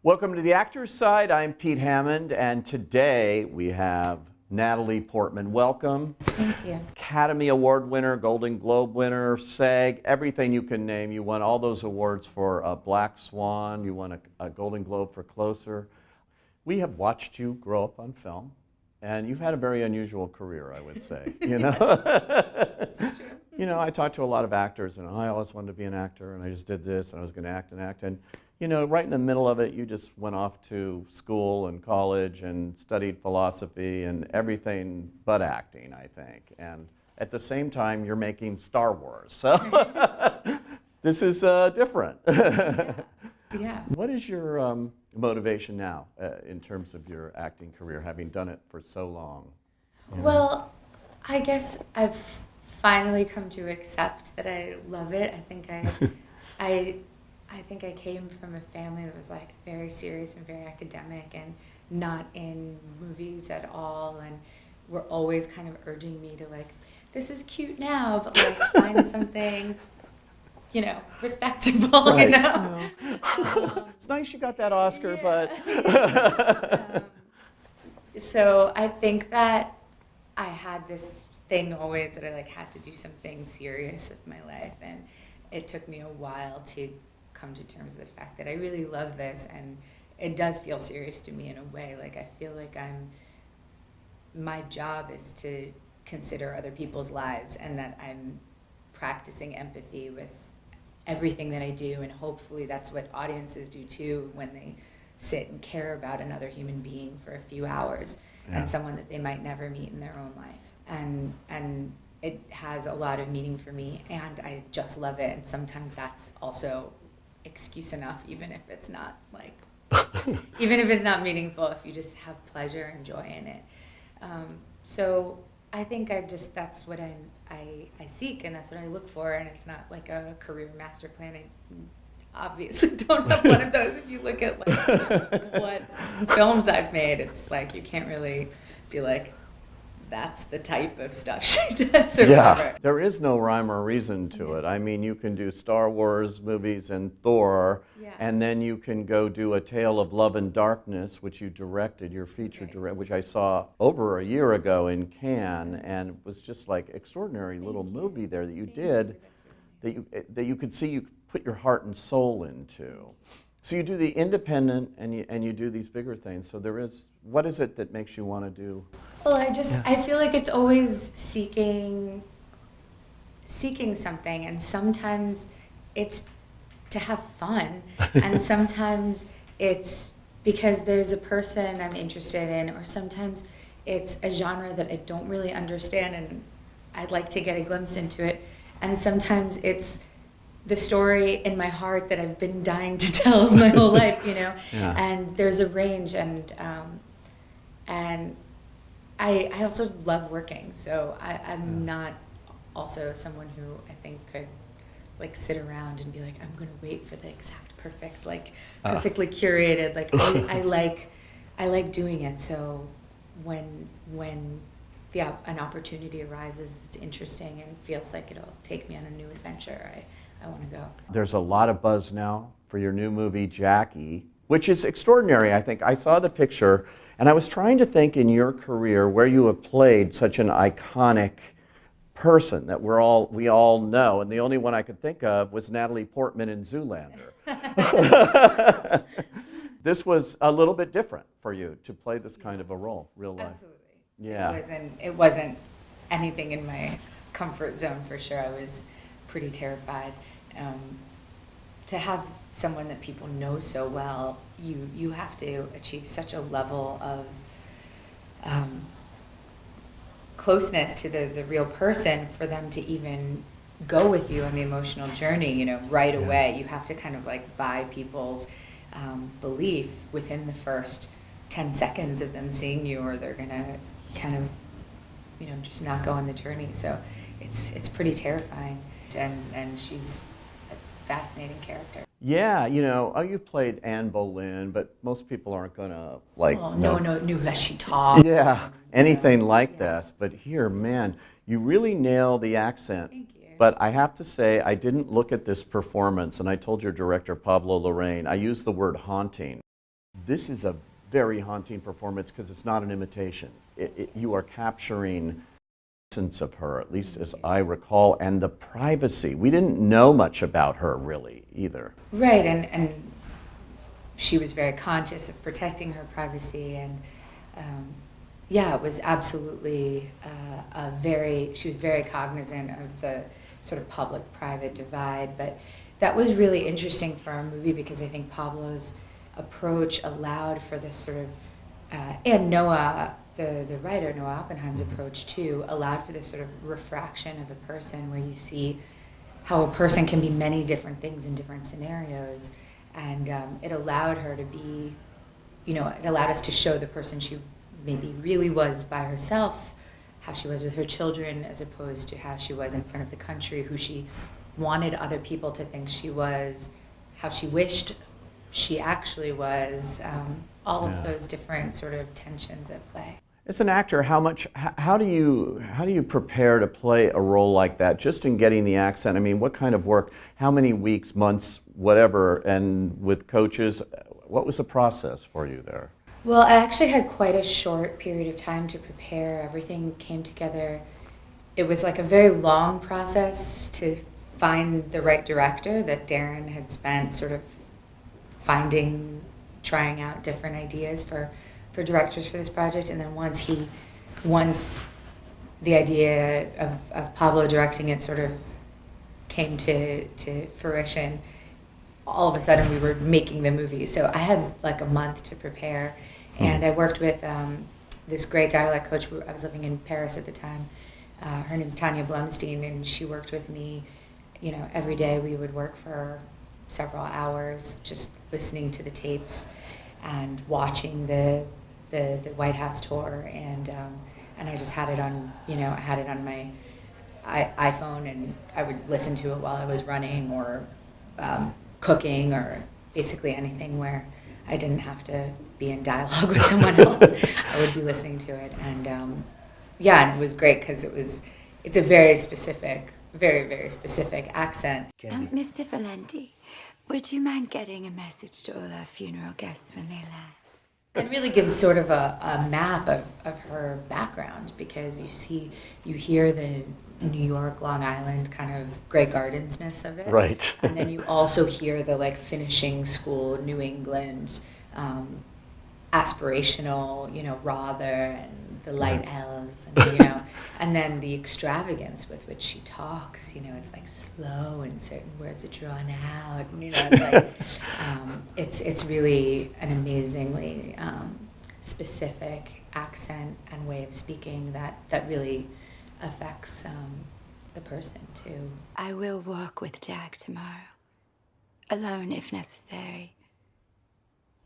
Welcome to the Actors Side. I'm Pete Hammond, and today we have Natalie Portman. Welcome. Thank you. Academy Award winner, Golden Globe winner, SAG, everything you can name. You won all those awards for Black Swan. You won a Golden Globe for Closer. We have watched you grow up on film, and you've had a very unusual career, I would say. You know, This is true. You know, I talk to a lot of actors, and I always wanted to be an actor, and I just did this, and I was going to act and act. And you know, right in the middle of it, you just went off to school and college and studied philosophy and everything but acting, I think. And at the same time, you're making Star Wars. So this is different. Yeah. What is your motivation now in terms of your acting career, having done it for so long? You know? Well, I guess I've finally come to accept that I love it. I think I think I came from a family that was like very serious and very academic and not in movies at all, and were always kind of urging me to like, this is cute now, but like find something, you know, respectable, right. you know. It's nice you got that Oscar, yeah. but so I think that I had this thing always that I like had to do something serious with my life, and it took me a while to come to terms with the fact that I really love this, and it does feel serious to me in a way. Like I feel like my job is to consider other people's lives, and that I'm practicing empathy with everything that I do, and hopefully that's what audiences do too when they sit and care about another human being for a few hours, and someone that they might never meet in their own life. And it has a lot of meaning for me, and I just love it. And sometimes that's also excuse enough, even if it's not like even if it's not meaningful, if you just have pleasure and joy in it. So I think that's what I seek, and that's what I look for, and it's not like a career master plan. I obviously don't have one of those. If you look at like what films I've made, it's like you can't really be like, that's the type of stuff she does or whatever. There is no rhyme or reason to it. I mean, you can do Star Wars movies and Thor, and then you can go do A Tale of Love and Darkness, which you directed, your feature direct, which I saw over a year ago in Cannes, and it was just like extraordinary little movie there that you did, that you could see you put your heart and soul into. So you do the independent, and you do these bigger things. So what is it that makes you want to do? Well, I feel like it's always seeking something, and sometimes it's to have fun, and sometimes it's because there's a person I'm interested in, or sometimes it's a genre that I don't really understand and I'd like to get a glimpse into it, and sometimes it's the story in my heart that I've been dying to tell my whole life, you know. And there's a range, and I also love working, so I'm not also someone who I think could like sit around and be like, I'm going to wait for the exact perfect, like perfectly curated, like I like doing it. So when an opportunity arises that's interesting and feels like it'll take me on a new adventure, I want to go. There's a lot of buzz now for your new movie, Jackie, which is extraordinary, I think. I saw the picture, and I was trying to think in your career where you have played such an iconic person that we all know, and the only one I could think of was Natalie Portman in Zoolander. This was a little bit different for you to play this kind of a role, real life. Absolutely. Yeah. It wasn't anything in my comfort zone, for sure. I was pretty terrified. To have someone that people know so well, you have to achieve such a level of closeness to the real person for them to even go with you on the emotional journey, you know, right away. You have to kind of like buy people's belief within the first 10 seconds of them seeing you, or they're gonna kind of, you know, just not go on the journey. So it's pretty terrifying, and she's a fascinating character. Yeah, you know, you played Anne Boleyn, but most people aren't gonna like. Oh, no knew how she talked. Yeah, anything like this. But here, man, you really nail the accent. Thank you. But I have to say, I didn't look at this performance, and I told your director, Pablo Larraín, I used the word haunting. This is a very haunting performance because it's not an imitation. You are capturing the essence of her, at least as I recall, and the privacy. We didn't know much about her really either. Right, and she was very conscious of protecting her privacy, and yeah, it was absolutely she was very cognizant of the sort of public-private divide, but that was really interesting for our movie because I think Pablo's approach allowed for this sort of, and Noah, the writer, Noah Oppenheim's approach too, allowed for this sort of refraction of a person where you see how a person can be many different things in different scenarios, and it allowed her to be, it allowed us to show the person she maybe really was by herself, how she was with her children, as opposed to how she was in front of the country, who she wanted other people to think she was, how she wished she actually was, all of those different sort of tensions at play. As an actor, how do you prepare to play a role like that, just in getting the accent? I mean, what kind of work, how many weeks, months, whatever, and with coaches, what was the process for you there? Well, I actually had quite a short period of time to prepare. Everything came together. It was like a very long process to find the right director that Darren had spent sort of trying out different ideas for directors for this project. And then once the idea of Pablo directing it sort of came to fruition, all of a sudden we were making the movie. So I had like a month to prepare. And I worked with this great dialect coach. I was living in Paris at the time. Her name's Tanya Blumstein, and she worked with me. Every day we would work for several hours, just listening to the tapes and watching the White House tour. And I just had it on, I had it on my iPhone, and I would listen to it while I was running or cooking or basically anything where I didn't have to be in dialogue with someone else. I would be listening to it, and and it was great because it's a very specific, very, very specific accent. Mr. Valenti, would you mind getting a message to all our funeral guests when they land? It really gives sort of a map of her background, because you hear the New York, Long Island kind of Grey Gardens-ness of it. Right. And then you also hear the finishing school, New England, aspirational, rather, and the light L's, and, and then the extravagance with which she talks, it's like slow and certain words are drawn out, and, it's it's really an amazingly specific accent and way of speaking that really affects the person too. I will walk with Jack tomorrow, alone if necessary,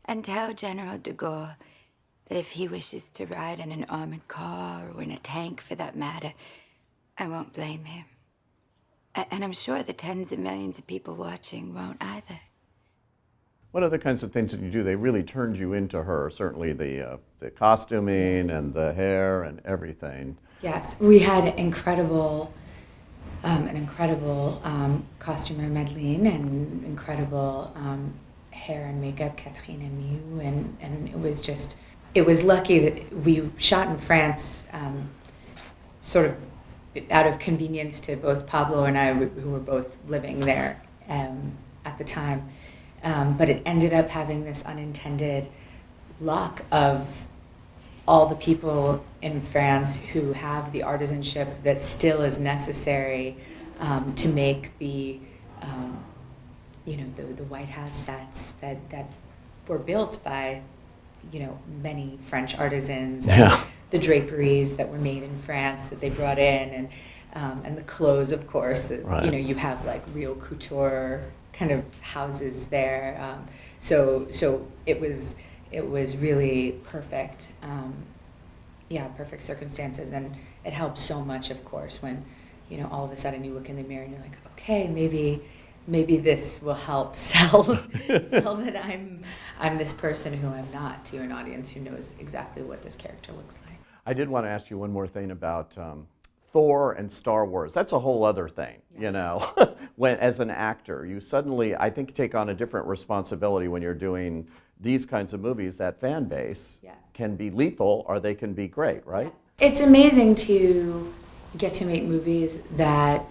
and tell General de Gaulle that if he wishes to ride in an armored car, or in a tank for that matter, I won't blame him. And I'm sure the tens of millions of people watching won't either. What other kinds of things did you do? They really turned you into her, certainly the costuming and the hair and everything. Yes, we had an incredible costumer, Madeleine, and incredible hair and makeup, Catherine and Miu, and it was lucky that we shot in France, sort of out of convenience to both Pablo and I, who were both living there at the time. But it ended up having this unintended luck of all the people in France who have the artisanship that still is necessary to make the White House sets that were built by many French artisans. Yeah. The draperies that were made in France that they brought in, and the clothes, of course. That, right. You have like real couture kind of houses there. So it was really perfect. Perfect circumstances, and it helps so much, of course, when all of a sudden you look in the mirror and you're like, okay, maybe this will help sell that I'm this person who I'm not, to an audience who knows exactly what this character looks like. I did want to ask you one more thing about Thor and Star Wars. That's a whole other thing, when as an actor, you suddenly, I think, take on a different responsibility when you're doing these kinds of movies, that fan base, Yes. can be lethal or they can be great, right? It's amazing to get to make movies that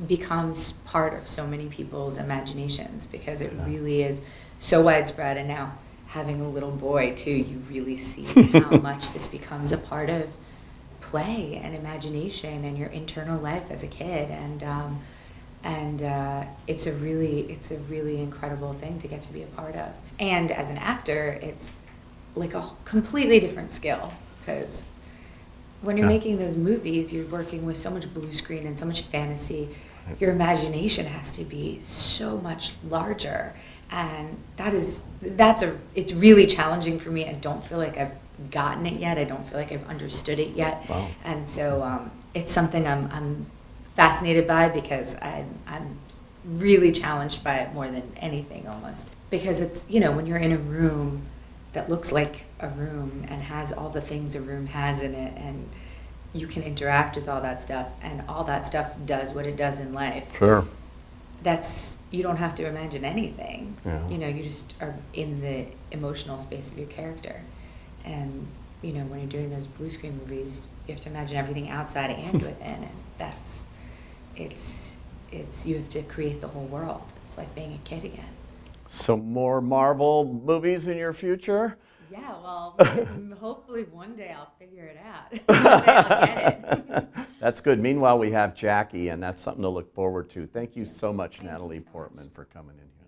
becomes part of so many people's imaginations, because it really is so widespread. And now having a little boy too, you really see how much this becomes a part of play and imagination and your internal life as a kid. And it's a really incredible thing to get to be a part of. And as an actor, it's like a completely different skill, because when you're making those movies, you're working with so much blue screen and so much fantasy. Your imagination has to be so much larger, and it's really challenging for me. I don't feel like I've gotten it yet. I don't feel like I've understood it yet. Wow. And so it's something I'm fascinated by, because I'm really challenged by it more than anything, almost. Because it's, when you're in a room that looks like a room and has all the things a room has in it, and you can interact with all that stuff, and all that stuff does what it does in life. Sure. You don't have to imagine anything. Yeah. You just are in the emotional space of your character. And, when you're doing those blue screen movies, you have to imagine everything outside and within, and you have to create the whole world. It's like being a kid again. So more Marvel movies in your future? Yeah, well, hopefully one day I'll figure it out. One day I'll get it. That's good. Meanwhile, we have Jackie, and that's something to look forward to. Thank you so much, Thank you Natalie so much. Portman, for coming in here.